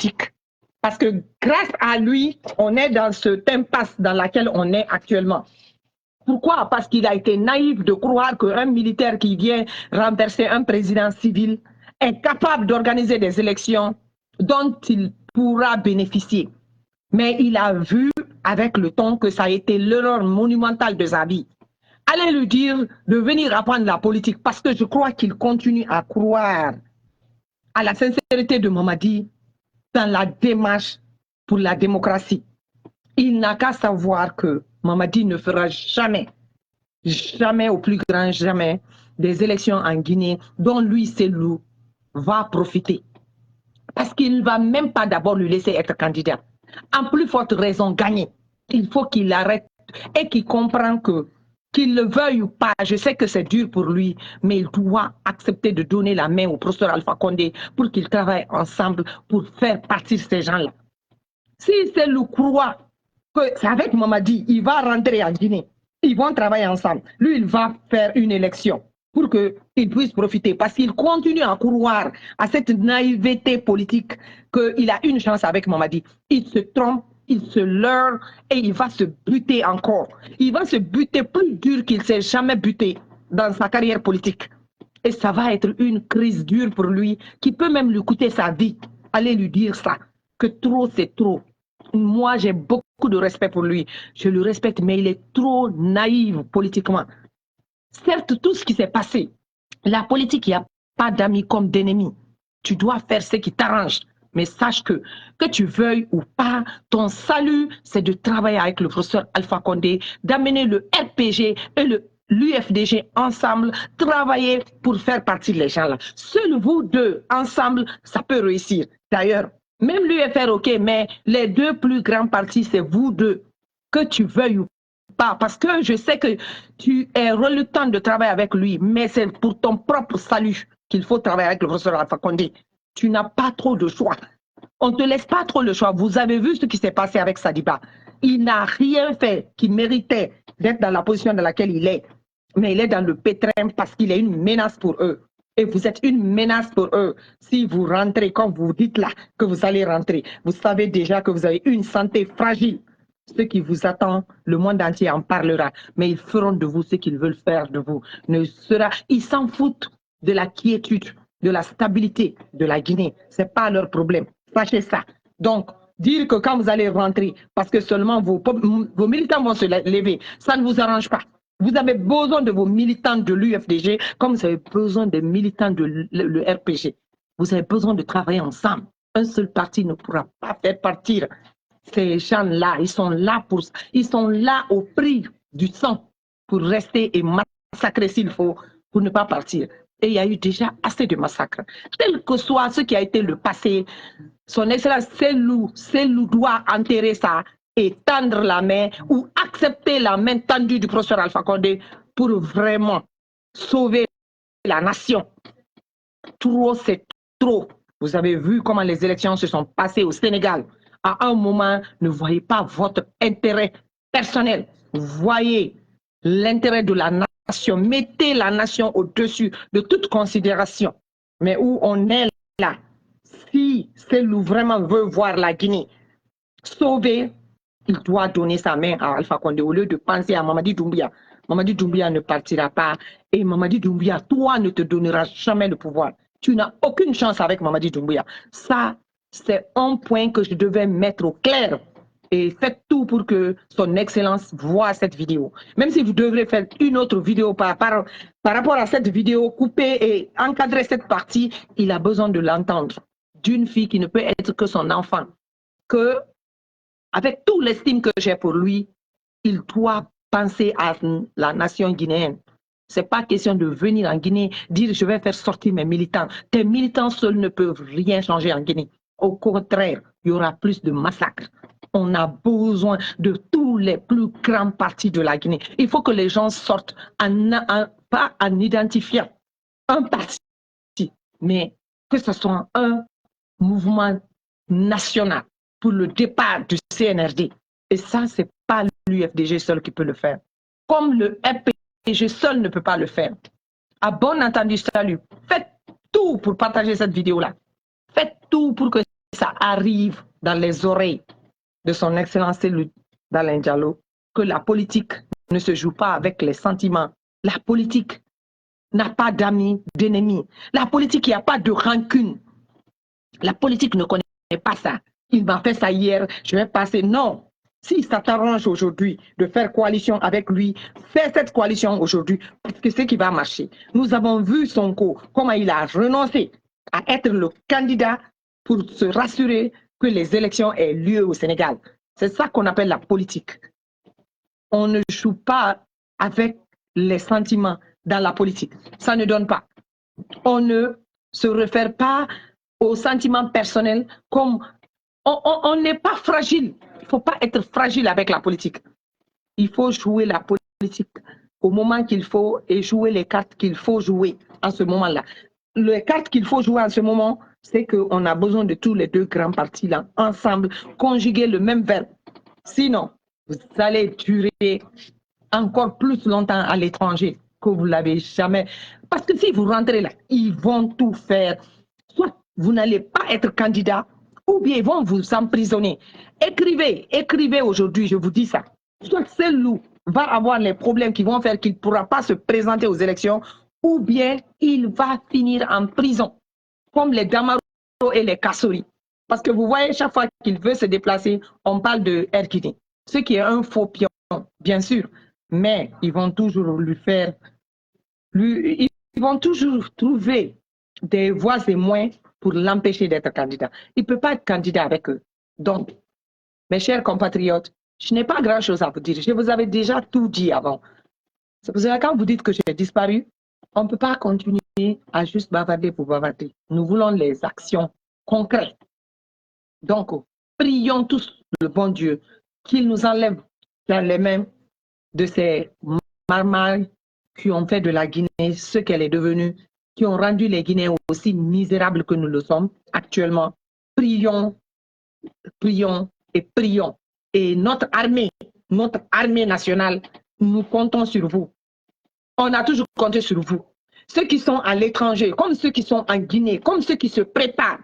politique. Parce que grâce à lui, on est dans cette impasse dans laquelle on est actuellement. Pourquoi? Parce qu'il a été naïf de croire qu'un militaire qui vient renverser un président civil est capable d'organiser des élections dont il pourra bénéficier. Mais il a vu avec le temps que ça a été l'erreur monumentale de sa vie. Allez lui dire de venir apprendre la politique parce que je crois qu'il continue à croire à la sincérité de Mamadi dans la démarche pour la démocratie. Il n'a qu'à savoir que Mamadi ne fera jamais, jamais au plus grand jamais, des élections en Guinée dont lui, Cellou, va profiter. Parce qu'il ne va même pas d'abord lui laisser être candidat. En plus forte raison, gagner. Il faut qu'il arrête et qu'il comprenne que qu'il le veuille ou pas, je sais que c'est dur pour lui, mais il doit accepter de donner la main au professeur Alpha Condé pour qu'ils travaillent ensemble pour faire partir ces gens-là. Si c'est le croit que c'est avec Mamadi, il va rentrer en Guinée, ils vont travailler ensemble. Lui, il va faire une élection pour qu'il puisse profiter, parce qu'il continue à croire à cette naïveté politique qu'il a une chance avec Mamadi. Il se trompe, il se leurre et il va se buter encore. Il va se buter plus dur qu'il ne s'est jamais buté dans sa carrière politique. Et ça va être une crise dure pour lui qui peut même lui coûter sa vie. Allez lui dire ça, que trop c'est trop. Moi, j'ai beaucoup de respect pour lui. Je le respecte, mais il est trop naïf politiquement. Certes, tout ce qui s'est passé, la politique, il n'y a pas d'amis comme d'ennemis. Tu dois faire ce qui t'arrange. Mais sache que tu veuilles ou pas, ton salut, c'est de travailler avec le professeur Alpha Condé, d'amener le RPG et l'UFDG ensemble, travailler pour faire partie des gens là. Seuls vous deux, ensemble, ça peut réussir. D'ailleurs, même l'UFR, ok, mais les deux plus grands partis, c'est vous deux, que tu veuilles ou pas. Parce que je sais que tu es reluctant de travailler avec lui, mais c'est pour ton propre salut qu'il faut travailler avec le professeur Alpha Condé. Tu n'as pas trop de choix. On ne te laisse pas trop le choix. Vous avez vu ce qui s'est passé avec Sadiba. Il n'a rien fait qui méritait d'être dans la position dans laquelle il est. Mais il est dans le pétrin parce qu'il est une menace pour eux. Et vous êtes une menace pour eux. Si vous rentrez, comme vous dites là, que vous allez rentrer, vous savez déjà que vous avez une santé fragile. Ce qui vous attend, le monde entier en parlera. Mais ils feront de vous ce qu'ils veulent faire de vous. Ils s'en foutent de la quiétude, de la stabilité de la Guinée. Ce n'est pas leur problème. Sachez ça. Donc, dire que quand vous allez rentrer, parce que seulement vos militants vont se lever, ça ne vous arrange pas. Vous avez besoin de vos militants de l'UFDG comme vous avez besoin des militants de le RPG. Vous avez besoin de travailler ensemble. Un seul parti ne pourra pas faire partir ces gens-là. Ils sont là au prix du sang pour rester et massacrer s'il faut pour ne pas partir. Et il y a eu déjà assez de massacres. Quel que soit ce qui a été le passé, son excellence Cellou doit enterrer ça et tendre la main ou accepter la main tendue du professeur Alpha Condé pour vraiment sauver la nation. Trop, c'est trop. Vous avez vu comment les élections se sont passées au Sénégal. À un moment, ne voyez pas votre intérêt personnel. Voyez l'intérêt de la nation. Mettez la nation au-dessus de toute considération. Mais où on est là, si Cellou vraiment veut voir la Guinée sauvée, il doit donner sa main à Alpha Condé au lieu de penser à Mamadi Doumbouya. Mamadi Doumbouya ne partira pas et Mamadi Doumbouya, toi, ne te donnera jamais le pouvoir. Tu n'as aucune chance avec Mamadi Doumbouya. Ça, c'est un point que je devais mettre au clair. Et faites tout pour que son excellence voie cette vidéo. Même si vous devrez faire une autre vidéo par rapport à cette vidéo, couper et encadrer cette partie, il a besoin de l'entendre. D'une fille qui ne peut être que son enfant. Que, avec toute l'estime que j'ai pour lui, il doit penser à la nation guinéenne. Ce n'est pas question de venir en Guinée, dire je vais faire sortir mes militants. Tes militants seuls ne peuvent rien changer en Guinée. Au contraire, il y aura plus de massacres. On a besoin de tous les plus grands partis de la Guinée. Il faut que les gens sortent, pas en identifiant un parti, mais que ce soit un mouvement national pour le départ du CNRD. Et ça, ce n'est pas l'UFDG seul qui peut le faire. Comme le RPG seul ne peut pas le faire. À bon entendu, salut. Faites tout pour partager cette vidéo-là. Faites tout pour que ça arrive dans les oreilles de son Excellence Dalein Diallo que la politique ne se joue pas avec les sentiments. La politique n'a pas d'amis, d'ennemis. La politique, il n'y a pas de rancune. La politique ne connaît pas ça. Il m'a fait ça hier, je vais passer. Non. Si ça t'arrange aujourd'hui de faire coalition avec lui, fais cette coalition aujourd'hui parce que c'est ce qui va marcher. Nous avons vu Sonko, comment il a renoncé à être le candidat pour se rassurer que les élections aient lieu au Sénégal. C'est ça qu'on appelle la politique. On ne joue pas avec les sentiments dans la politique. Ça ne donne pas. On ne se réfère pas aux sentiments personnels comme on n'est pas fragile. Il ne faut pas être fragile avec la politique. Il faut jouer la politique au moment qu'il faut et jouer les cartes qu'il faut jouer en ce moment-là. Les cartes qu'il faut jouer en ce moment, c'est qu'on a besoin de tous les deux grands partis là, ensemble, conjuguer le même verbe. Sinon, vous allez durer encore plus longtemps à l'étranger que vous ne l'avez jamais. Parce que si vous rentrez là, ils vont tout faire. Soit vous n'allez pas être candidat, ou bien ils vont vous emprisonner. Écrivez aujourd'hui, je vous dis ça. Soit Cellou va avoir les problèmes qui vont faire qu'il ne pourra pas se présenter aux élections, ou bien il va finir en prison, comme les Damaro et les Kassori. Parce que vous voyez, chaque fois qu'il veut se déplacer, on parle de Erkini. Ce qui est un faux pion, bien sûr, mais ils vont toujours ils vont toujours trouver des voies et moyens pour l'empêcher d'être candidat. Il ne peut pas être candidat avec eux. Donc, mes chers compatriotes, je n'ai pas grand-chose à vous dire. Je vous avais déjà tout dit avant. C'est pour ça que quand vous dites que j'ai disparu, on ne peut pas continuer à juste bavarder pour bavarder. Nous voulons les actions concrètes. Donc, prions tous le bon Dieu qu'il nous enlève dans les mains de ces marmailles qui ont fait de la Guinée ce qu'elle est devenue, qui ont rendu les Guinéens aussi misérables que nous le sommes actuellement. Prions, prions et prions. Et notre armée nationale, nous comptons sur vous. On a toujours compté sur vous. Ceux qui sont à l'étranger, comme ceux qui sont en Guinée, comme ceux qui se préparent